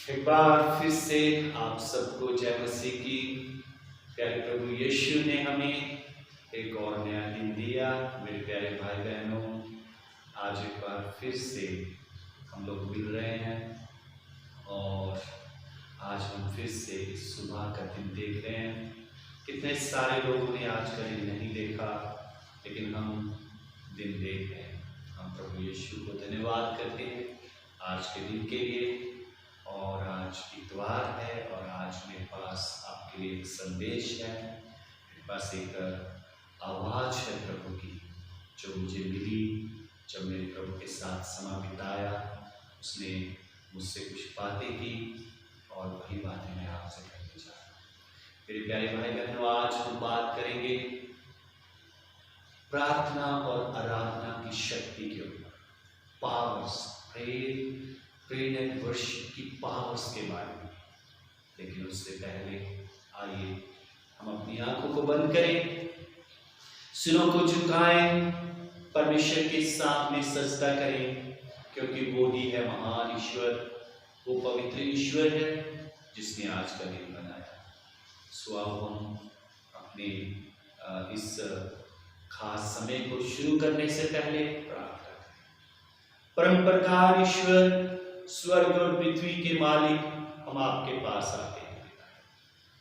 एक बार फिर से आप सबको जय मसीह की। प्यारे प्रभु यीशु ने हमें एक और नया दिन दिया। मेरे प्यारे भाई बहनों, आज एक बार फिर से हम लोग मिल रहे हैं और आज हम फिर से इस सुबह का दिन देख रहे हैं। कितने सारे लोगों ने आज का दिन नहीं देखा, लेकिन हम दिन देख रहे हैं। हम प्रभु यीशु को धन्यवाद करते हैं आज के दिन के लिए। और आज इतवार है और आज मेरे पास आपके लिए एक संदेश है, मेरे पास एक आवाज़ है प्रभु की जो मुझे मिली जब मेरे प्रभु के साथ समय बिताया। उसने मुझसे कुछ बातें की और वही बातें मैं आपसे करने जा रहा हूँ। मेरे प्यारे भाई बहनों, आज हम बात करेंगे प्रार्थना और आराधना की शक्ति के ऊपर, पावर्स, प्रेयर एंड वर्शिप की पावर्स के बारे में। लेकिन उससे पहले आइए हम अपनी आंखों को बंद करें, सिरों को झुकाएं, परमेश्वर के सामने सजदा करें, क्योंकि वो ही है महान ईश्वर, वो पवित्र ईश्वर है जिसने आज का दिन बनाया। सो अब हम अपने इस खास समय को शुरू करने से पहले प्रार्थना करें। परम प्रकार ईश्वर, स्वर्ग और पृथ्वी के मालिक, हम आपके पास आते हैं।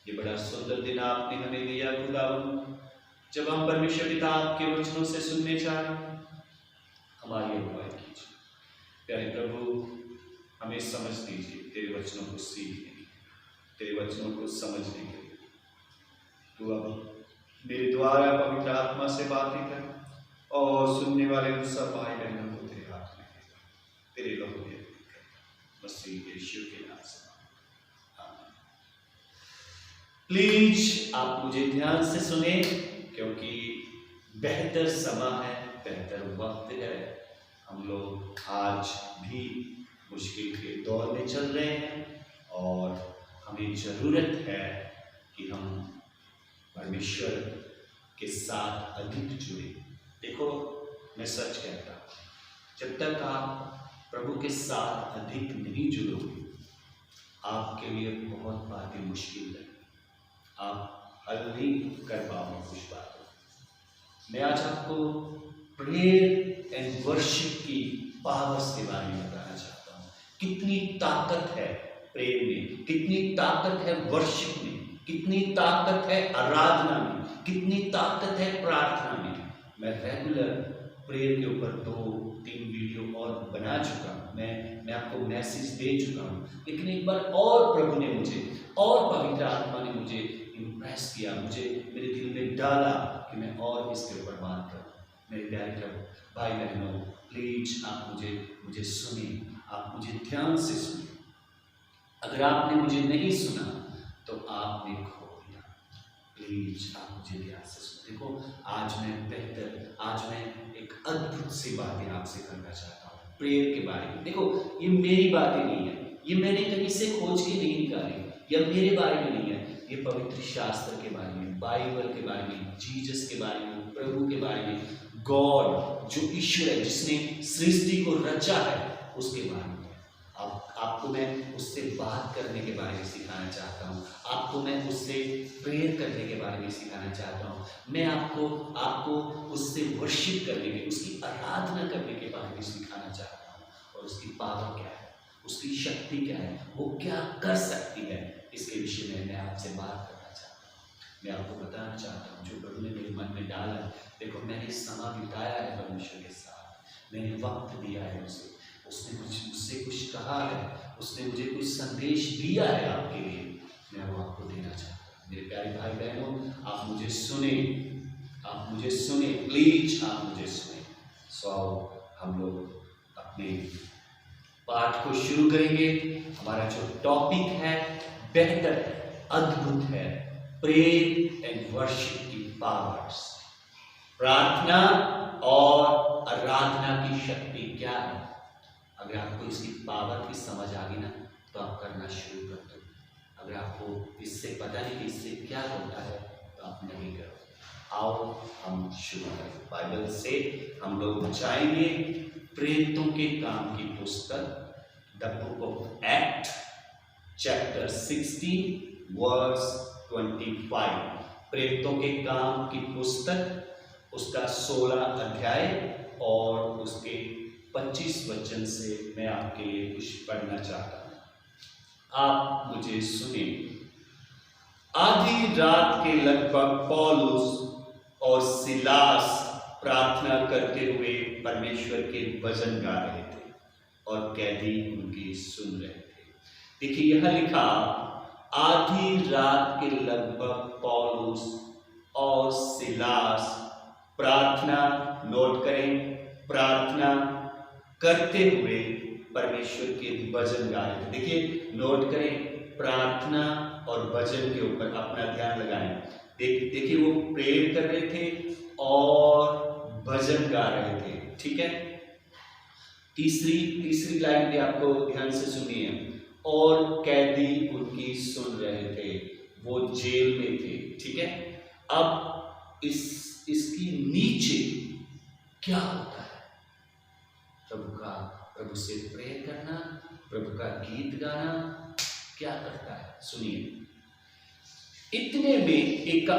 ये बड़ा सुंदर दिन आपने हमें दिया खुदावंद, जब हम परमेश्वर पिता आपके वचनों से सुनने चाहें, हमारी अगुवाई कीजिए। प्यारे प्रभु, हमें समझ दीजिए तेरे वचनों को सीखने, तेरे वचनों को समझने के लिए। तू अब मेरे द्वारा पवित्र आत्मा से बातें कर और सुनने वाले उन सब भाई बहनों को तेरे हाथ में तेरे लहू में मसीह यीशु के नाम से आमीन। प्लीज आप मुझे ध्यान से सुने, क्योंकि बेहतर समय है, बेहतर वक्त है। हम लोग आज भी मुश्किल के दौर में चल रहे हैं और हमें जरूरत है कि हम परमेश्वर के साथ अधिक जुड़े। देखो, मैं सच कहता हूँ, जब तक आप प्रभु के साथ अधिक नहीं जुड़ोगे, आपके लिए बहुत बातें मुश्किल है, आप हल नहीं कर पाओगे कुछ बातों। मैं आज आपको प्रेयर एंड वर्शिप की पावर्स के बारे में बताना चाहता हूँ। कितनी ताकत है प्रेयर में, कितनी ताकत है वर्शिप में, कितनी ताकत है आराधना में, कितनी ताकत है प्रार्थना में। मैं रेगुलर प्रेयर के ऊपर 2-3 वीडियो और बना चुका हूँ, मैं आपको मैसेज दे चुका हूँ, लेकिन एक बार और प्रभु ने मुझे और पवित्र आत्मा ने मुझे इम्प्रेस किया, मुझे मेरे दिल में डाला कि मैं और इसके ऊपर बात करूँ। मेरे प्यारे प्रभु भाई बहनों, प्लीज आप मुझे सुनिए, आप मुझे ध्यान से सुनिए। अगर आपने मुझे नहीं सुना तो आपने खो दिया। प्लीज आप मुझे ध्यान से सुनिए। देखो, आज मैं एक अद्भुत सी बातें आपसे करना चाहता हूँ प्रेयर के बारे में। देखो, ये मेरी बातें नहीं है, ये मैंने कहीं से खोज के नहीं निकाली, या मेरे बारे में नहीं है, ये पवित्र शास्त्र के बारे में, बाइबल के बारे में, जीसस के बारे में, प्रभु के बारे में, गॉड जो ईश्वर है जिसने सृष्टि को रचा है, उसके बारे में। आपको मैं उससे बात करने के बारे में सिखाना चाहता हूँ, आपको मैं उससे प्रेयर करने के बारे में सिखाना चाहता हूँ, मैं आपको उससे वर्शिप करने के, उसकी आराधना करने के बारे में सिखाना चाहता हूँ। और उसकी पावर क्या है, उसकी शक्ति क्या है, वो क्या कर सकती है, इसके विषय में मैं आपसे बात करना चाहता हूँ। मैं आपको बताना चाहता हूँ जो प्रभु ने मेरे मन में डाला है। देखो, मैंने समय बिताया है परमेश्वर के साथ, मैंने वक्त दिया है उसे, उसने मुझसे कुछ कहा है, उसने मुझे कुछ संदेश दिया है आपके लिए, मैं वो आपको देना चाहता हूँ। मेरे प्यारे भाई बहनों, आप मुझे सुने, प्लीज आप मुझे सुने। सो हम लोग अपने पाठ को शुरू करेंगे। हमारा जो टॉपिक है बेहतर है, अद्भुत है, प्रेयर एंड वर्शिप की पावर्स, प्रार्थना और आराधना की शक्ति क्या है। अगर आपको इसकी पावर की समझ आ गई ना, तो आप करना शुरू कर दो। अगर आपको इससे पता नहीं कि इससे क्या होता है, तो आप नहीं करो। आओ हम शुरू करें। बाइबल से हम लोग जाएंगे प्रेरितों के काम की पुस्तक, the book of act, chapter 16 verse 25, प्रेरितों के काम की पुस्तक, उसका 16 अध्याय और उसके 25 वचन से मैं आपके लिए कुछ पढ़ना चाहता हूं। आप मुझे सुने। आधी रात के लगभग पौलुस और सिलास प्रार्थना करते हुए परमेश्वर के भजन गा रहे थे और कैदी उनकी सुन रहे थे। देखिए यह लिखा, आधी रात के लगभग पौलुस और सिलास प्रार्थना, नोट करें, प्रार्थना करते हुए परमेश्वर के भजन गा रहे थे। देखिए नोट करें, प्रार्थना और भजन के ऊपर अपना ध्यान लगाएं। देखिए वो प्रेयर कर रहे थे और भजन गा रहे थे, ठीक है। तीसरी लाइन भी आपको ध्यान से सुनिए, और कैदी उनकी सुन रहे थे, वो जेल में थे, ठीक है। अब इसकी नीचे क्या होता है? प्रभु से प्रेयर करना, प्रभु का गीत गाना क्या करता है, सुनिए। इतने में एक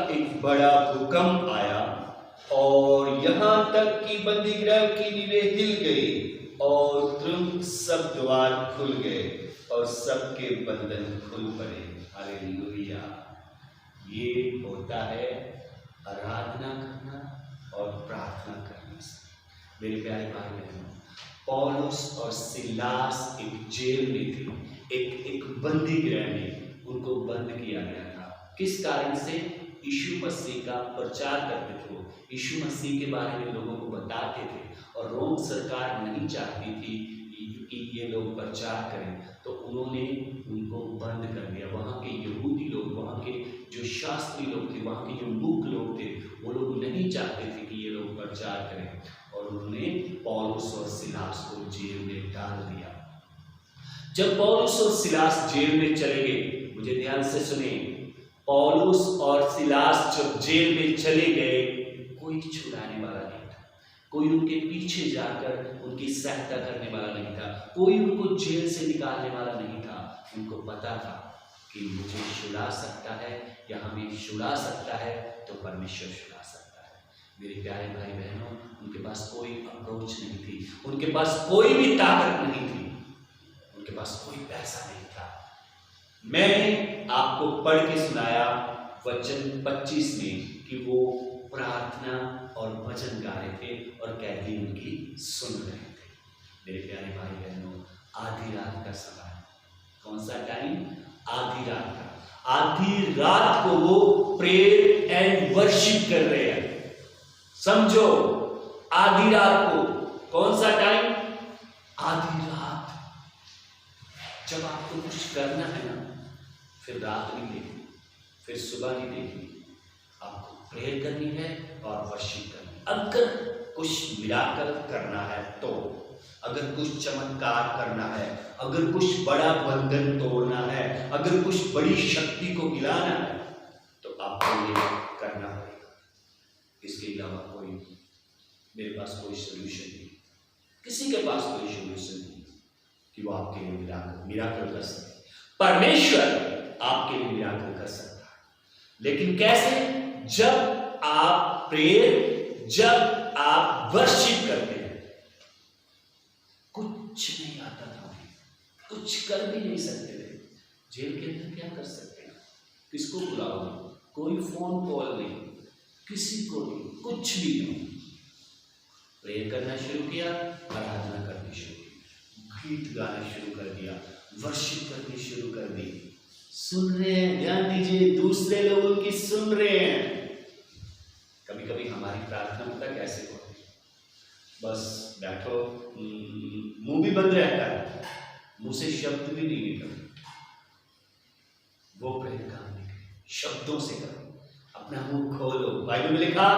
बड़ा भूकंप आया और यहां तक कि बंदीगृह की नींवें हिल गई और तुरंत सब द्वार खुल गए और सबके बंधन खुल पड़े। हालेलुया। ये होता है आराधना करना और प्रार्थना करने से। मेरे प्यारे भाई बहनों, पौलुस और सिलास एक जेल में थे, एक बंदी गृह में उनको बंद किया गया था। किस कारण से? यीशु मसीह का प्रचार करते थे, वो यीशु मसीह के बारे में लोगों को बताते थे और रोम सरकार नहीं चाहती थी कि ये लोग प्रचार करें, तो उन्होंने उनको बंद कर दिया। वहाँ के यहूदी लोग, वहाँ के जो शास्त्री लोग थे, वहाँ के जो मूर्ख लोग थे, वो लोग नहीं चाहते थे कि ये लोग प्रचार करें और उन्होंने पौलुस और सिलास को जेल में डाल दिया। जब पौलुस और सिलास जेल में चले गए, मुझे ध्यान से सुने, पौलुस और सिलास जब जेल में चले गए, कोई छुड़ाने वाला नहीं था, कोई उनके पीछे जाकर उनकी सहायता करने वाला नहीं था, कोई उनको जेल से निकालने वाला नहीं था। उनको पता था कि मुझे छुड़ा सकता है या हमें छुड़ा सकता है तो परमेश्वर छुड़ा सकता है। मेरे प्यारे भाई बहनों, उनके पास कोई अप्रोच नहीं थी, उनके पास कोई भी ताकत नहीं थी, उनके पास कोई पैसा नहीं था। मैंने आपको पढ़ के सुनाया वचन 25 में कि वो प्रार्थना और भजन गा रहे थे और कैदी उनकी सुन रहे थे। मेरे प्यारे भाई बहनों, आधी रात का समय, कौन सा टाइम? आधी रात का। आधी रात को वो प्रेयर एंड वर्शिप कर रहे हैं। समझो, आधी रात को। कौन सा टाइम? आधी रात। जब आपको कुछ करना है ना, फिर रात नहीं देखनी, फिर सुबह नहीं देखनी, आपको प्रेयर करनी है और वर्शिप करनी है। अगर कुछ मिराकल करना है तो, अगर कुछ चमत्कार करना है, अगर कुछ बड़ा बंधन तोड़ना है, अगर कुछ बड़ी शक्ति को गिराना है, तो आपको ये करना पड़ेगा। इसके अलावा कोई, मेरे पास कोई सोल्यूशन नहीं, किसी के पास कोई सोल्यूशन नहीं कि वो आपके लिए मिराकल कर सके। परमेश्वर आपके लिए मिराकल कर सकता है, लेकिन कैसे? जब आप प्रेयर, जब आप वर्शिप करते हैं। कुछ नहीं आता था, कुछ कर भी नहीं सकते थे। जेल के अंदर क्या कर सकते हैं? किसको बुलाओगे? कोई फोन कॉल नहीं, किसी को नहीं, कुछ भी नहीं। प्रेयर करना शुरू किया, आराधना करनी शुरू की, गीत गाना शुरू कर दिया, वर्शिप करनी शुरू कर दी। सुन रहे हैं, ध्यान दीजिए, दूसरे लोगों की सुन रहे हैं। कभी कभी हमारी प्रार्थना होता कैसे होती, बस बैठो, मुंह भी बंद रहता है, मुंह से शब्द भी नहीं निकलते। वो प्रेयर काम नहीं करे, शब्दों से करो। अपना मुंह खोलो, बाइबल में लिखा,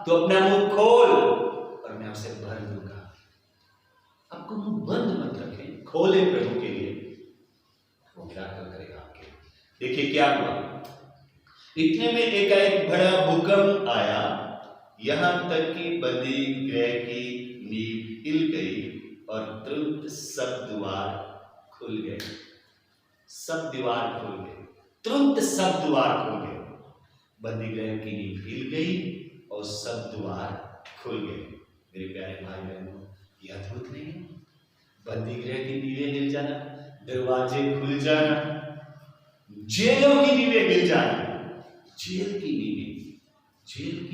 तो अपना मुंह खोल और मैं उसे भर दूंगा। आपको मुंह बंद मत रखें, खोले प्रभु के लिए, वो क्या करेगा आपके। देखिए क्या हुआ, इतने में एक बड़ा भूकंप आया, यहां तक कि बंदी गृह की नींव हिल गई और तुरंत सब द्वार खुल गए, सब द्वार खुल गए, तुरंत सब द्वार खुल गए। बंदी गृह की नींव हिल गई और सब द्वार खुल गए। मेरे प्यारे भाई बहनों, ये अद्भुत नहीं है? बंदी गृह की नींवें हिल जाना, दरवाजे खुल जाना, जेलों की नींवें हिल जाना। जेल की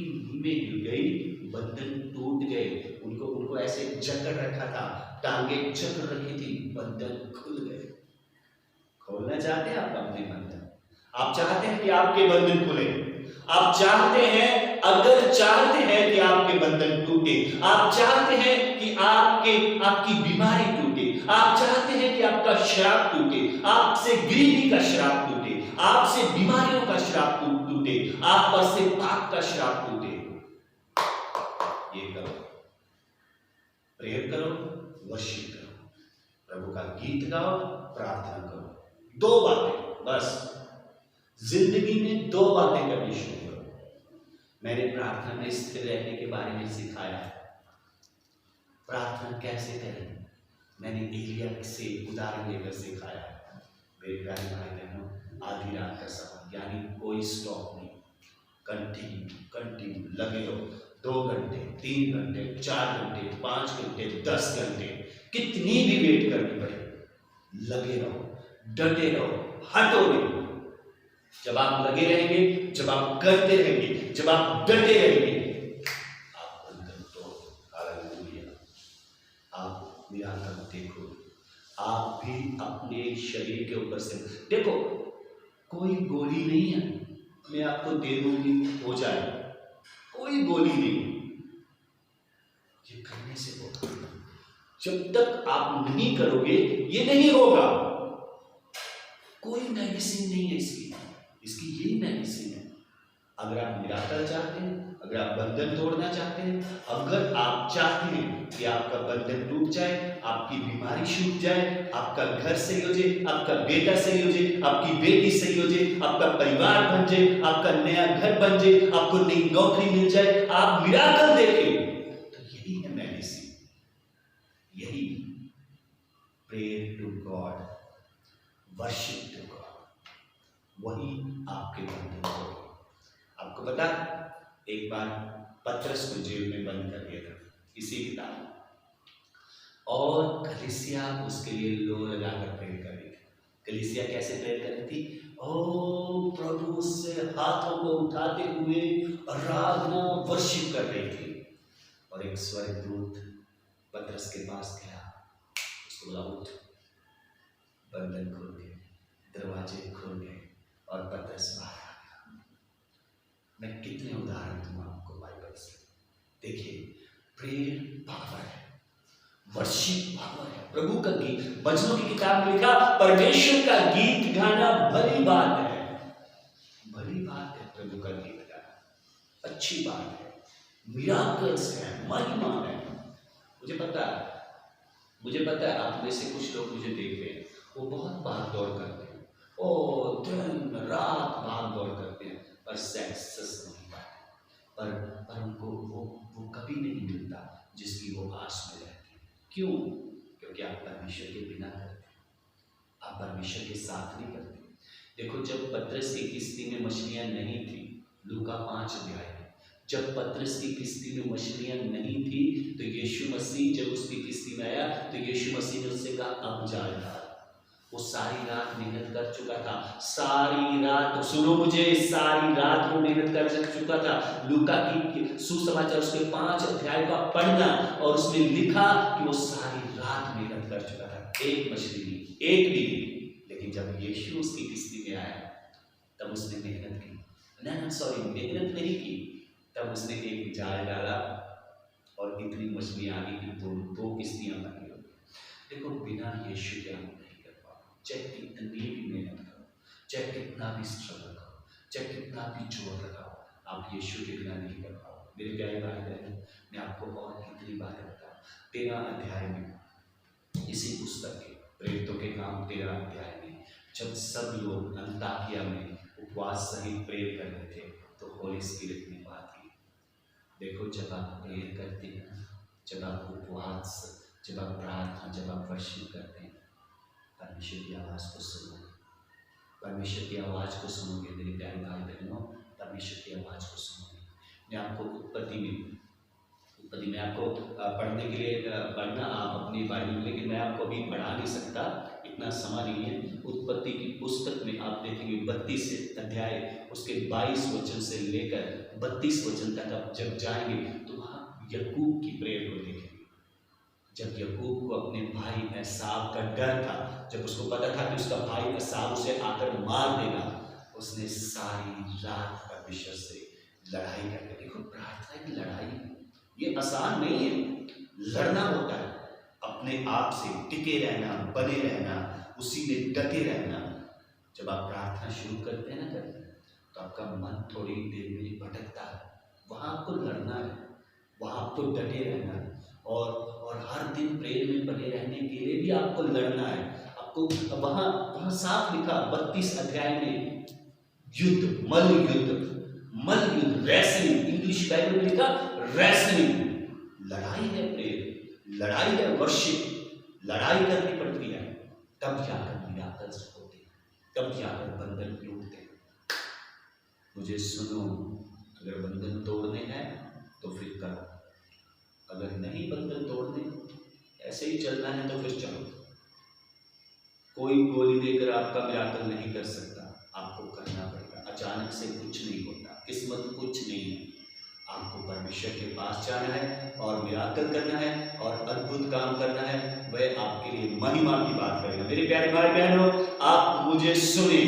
नींवें हिल गई, बंधन टूट गए। उनको ऐसे जकड़ रखा था, टांगे जकड़ रखी थी, बंधन खुल गए। खोलना चाहते हैं आप अपने बंधन? आप चाहते हैं कि आपके बंधन खुले? आप चाहते हैं, अगर चाहते हैं कि आपके बंधन टूटे, आप चाहते हैं कि आपकी बीमारी टूटे, आप चाहते हैं कि आपका श्राप टूटे, आपसे गरीबी का श्राप टूटे, आपसे बीमारियों का श्राप टूटे, आप पर से पाप का श्राप टूटे, ये करो, प्रेयर करो, वर्शिप करो, प्रभु का गीत गाओ, प्रार्थना करो। 2 बातें बस जिंदगी में, 2 बातें करनी शुरू करो। मैंने प्रार्थना में स्थिर रहने के बारे में सिखाया। प्रार्थना कैसे करें मैंने एलिया से उदाहरण लेकर सिखाया। मेरे प्यारे भाई बहनों, आधी रात का समय, यानी कोई स्टॉप नहीं, कंटिन्यू लगे रहो। 2 घंटे, 3 घंटे, 4 घंटे, 5 घंटे, 10 घंटे, कितनी भी वेट करनी पड़े, लगे रहो, डटे रहो, हटो नहीं। जब आप लगे रहेंगे, जब आप करते रहेंगे, जब आप डटे रहेंगे, आप बंधन तोड़, हालेलुया, आप मिराकल देखो। आप भी अपने शरीर के ऊपर से देखो, कोई गोली नहीं है मैं आपको दे दूंगी हो जाए, कोई गोली नहीं। ये करने से होगा, जब तक आप नहीं करोगे ये नहीं होगा। कोई मेडिसिन नहीं है इसकी यही मेडिसिन है। अगर आप मिराकल चाहते हैं, अगर आप बंधन तोड़ना चाहते हैं, अगर आप चाहते हैं कि आपका बंधन टूट जाए, आपकी बीमारी छूट जाए, आपका घर सही हो जाए, आपका बेटा सही हो जाए, आपकी बेटी सही हो जाए, आपका परिवार बन जाए, आपका नया घर बन जाए, आपको नई नौकरी मिल जाए, आप मिराकल देखें, तो यही है मेडिसिन, यही prayer to God, worship to God, वही आपके बंधन को। आपको पता, एक बार पतरस को जेल में बंद कर दिया था इसी किताब में, और कलीसिया उसके लिए लो लगाकर प्रेयर कर रही थी। कलीसिया कैसे प्रेयर कर रही थी? ओ प्रभु से हाथों को उठाते हुए आराधना वर्शिप कर रही थी। और एक स्वर्गदूत पतरस के पास गया, उसको बोला उठ, बंधन खुल गए, दरवाजे खुल गए और पतरस बाहर आ गया। मैं कितने उदाहरण दूं आपको बाइबल से। देखिए, प्रेयर पावर है, वर्शिप पावर है। प्रभु का गीत, भजनों की किताब में लिखा, परमेश्वर का गीत गाना भली बात है, भली बात है। प्रभु का गीत गाना अच्छी बात है, मिराकल्स है, महिमा है। मुझे पता है आप में से कुछ लोग मुझे देख रहे हैं, वो बहुत भाग दौड़ करते हैं, ओ दिन रात भाग दौड़ करते हैं, पर सक्सेस नहीं पाते, पर उनको वो कभी नहीं मिलता जिसकी वो आस में रहती है। क्यों? क्योंकि आप परमेश्वर के बिना करते, आप परमेश्वर के साथ नहीं करते। देखो, जब पतरस की किस्ती में मछलियां नहीं थी, लूका 5 अध्याय में, जब पतरस की किस्ती में मछलियां नहीं थी तो यीशु मसीह जब उसकी किस्ती में आया तो यीशु मसीह ने उससे कहा अब जाल डाल। वो सारी रात मेहनत कर चुका था, सारी रात, सुनो मुझे, सारी रात वो मेहनत कर चुका था। लूका की सुसमाचार उसके 5 अध्याय का पढ़ना, और उसमें लिखा कि वो सारी रात मेहनत कर चुका था, एक मछली नहीं, एक भी नहीं। लेकिन जब यीशु उसकी किस्ती में आया तब उसने मेहनत की, मेहनत नहीं की, तब उसने एक जाल डाला और इतनी मछली आ गई कि 2 किस्तियां बन गई। देखो, बिना यीशु के हम नहीं कर पाओ, चाहे कितनी भी मेहनत करो, चाहे कितना भी स्ट्रगल करो, चाहे कितना भी जोर लगाओ, आप यीशु के बिना नहीं कर पाओ। मेरे प्यारे भाई बहन, मैं आपको और कितनी बातें बताऊं। 13 अध्याय में, इसी पुस्तक के प्रेरितों के काम 13 अध्याय में, जब सब लोग अंताकिया में उपवास सहित प्रेयर कर रहे थे तो होली स्पिरिट ने बात की। देखो, जब आप प्रेयर करते हैं, जब आप उपवास, जब आप प्रार्थना, जब आप वर्शिप करते हैं, परमेश्वर की आवाज़ को सुनो, परमेश्वर की आवाज़ को सुनोगे मेरे प्यारे भाई बहनों, परमेश्वर की आवाज़ को सुनोगे। मैं आपको उत्पत्ति में आपको पढ़ने के लिए पढ़ना आप अपनी बाइबल में, लेकिन मैं आपको अभी पढ़ा नहीं सकता, इतना समय नहीं है। उत्पत्ति की पुस्तक में आप देखेंगे 32 अध्याय उसके 22 वचन से लेकर 32 वचन तक आप जब जाएंगे तो वहाँ याकूब की प्रेयर को देखेंगे। जब याकूब को अपने भाई एसाव का डर था, जब उसको पता था कि उसका भाई एसाव उसे आकर मार देगा, उसने सारी रात परमेश्वर से लड़ाई करके, देखो प्रार्थना की लड़ाई ये आसान नहीं है, लड़ना होता है, अपने आप से टिके रहना, बने रहना, उसी में डटे रहना। जब आप प्रार्थना शुरू करते हैं ना तो आपका मन थोड़ी देर में भटकता है, वहाँ आपको लड़ना है, वहाँ आपको डटे रहना है, और हर दिन प्रेयर में बने रहने के लिए भी आपको लड़ना है। आपको वहाँ साफ लिखा 32 अध्याय में युद्ध, मल युद्ध, रेसलिंग, इंग्लिश बाइबल में लिखा रेसलिंग, लड़ाई है, प्रेयर लड़ाई है, वर्शिप लड़ाई करनी पड़ती है, तब जाकर मिराकल्स होते हैं, तब जाकर बंधन टूटते हैं। मुझे सुनो, अगर बंधन तोड़ने हैं तो फिर करो, अगर नहीं बंधन तोड़ने, ऐसे ही चलना है तो फिर चलो। कोई गोली देकर आपका मिराकल नहीं कर सकता, आपको करना पड़ेगा। अचानक से कुछ नहीं होता, किस्मत कुछ नहीं है, आपको परमेश्वर के पास जाना है और मिराकल करना है और अद्भुत काम करना है, वह आपके लिए महिमा की बात करेगा। मेरे प्यारे भाई बहनों, आप मुझे सुने,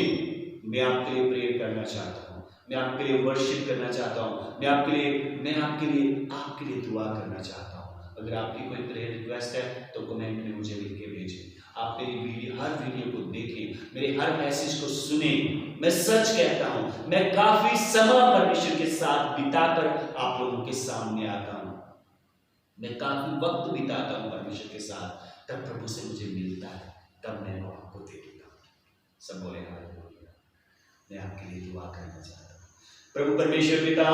मैं आपके लिए प्रेयर करना चाहता हूँ, मैं आपके लिए वर्शिप करना चाहता हूँ, मैं आपके लिए दुआ करना चाहता हूँ। अगर आपकी कोई प्रेयर रिक्वेस्ट है तो कमेंट में मुझे लिख के भेजें। आप मेरी हर वीडियो को देखें, मेरे हर मैसेज को सुने। मैं सच कहता हूं, मैं काफी समय परमेश्वर के साथ बिताकर आप लोगों के सामने आता हूं, मैं काफी वक्त बिताता हूं परमेश्वर के साथ, तब प्रभु से मुझे मिलता है, तब मैं आपको देखता हूं। सब बोले हालेलुया। मैं आपके लिए दुआ करना चाहता हूं। प्रभु परमेश्वर पिता,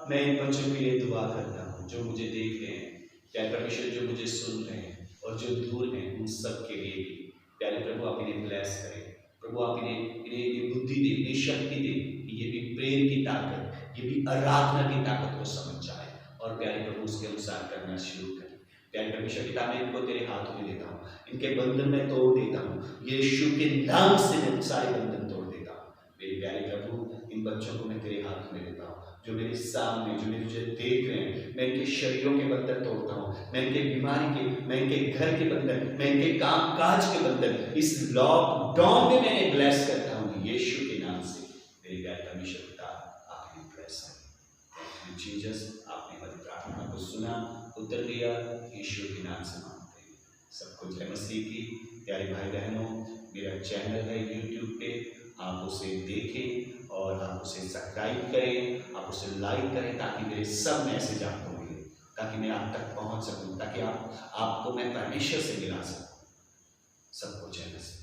मैं इन बच्चों के लिए दुआ करता हूं जो मुझे देख रहे हैं, क्या परमेश्वर जो मुझे सुन रहे हैं और जो दूर हैं, उन सब के लिए भी प्यारे प्रभु आप इन्हें ब्लेस करें। प्रभु आप इन्हें बुद्धि दे, इन्हें शक्ति दे कि ये भी प्रेम की ताकत, ये भी आराधना की ताकत को समझ जाए और प्यारे प्रभु उसके अनुसार करना शुरू करें। प्यारे परमेश्वर पिता, मैं इनको तेरे हाथों में देता हूँ, इनके बंधन में तोड़ देता हूँ, यीशु के नाम से मैं सारे बंधन तोड़ देता हूँ। मेरे प्यारे प्रभु, इन बच्चों को मैं तेरे हाथ में देता हूँ, जो मेरे सामने, जो मुझे देख रहे हैं, मैं इनके शरीरों के बंधन तोड़ता हूँ, मैं इनके बीमारी के, मैं इनके घर के बंधन, मैं इनके काम काज के बंधन इस लॉकडाउन में मैं ब्लेस करता हूँ यीशु के नाम से। मेरे प्यारे परमेश्वर पिता, आप इन्हें ब्लेस करें। जीसस, आपने हमारी प्रार्थना को सुना, उत्तर दिया, यीशु के नाम से मांगते हैं। सबको जय मसीह की। प्यारे भाई बहनों, मेरा चैनल है यूट्यूब पे, आप उसे देखें और आप उसे सब्सक्राइब करें, आप उसे लाइक करें, ताकि मेरे सब मैसेज आपको मिले, ताकि मैं आप तक पहुंच सकूं, ताकि आपको मैं परमेश्वर से मिला सकूं। सबको जय मसीह।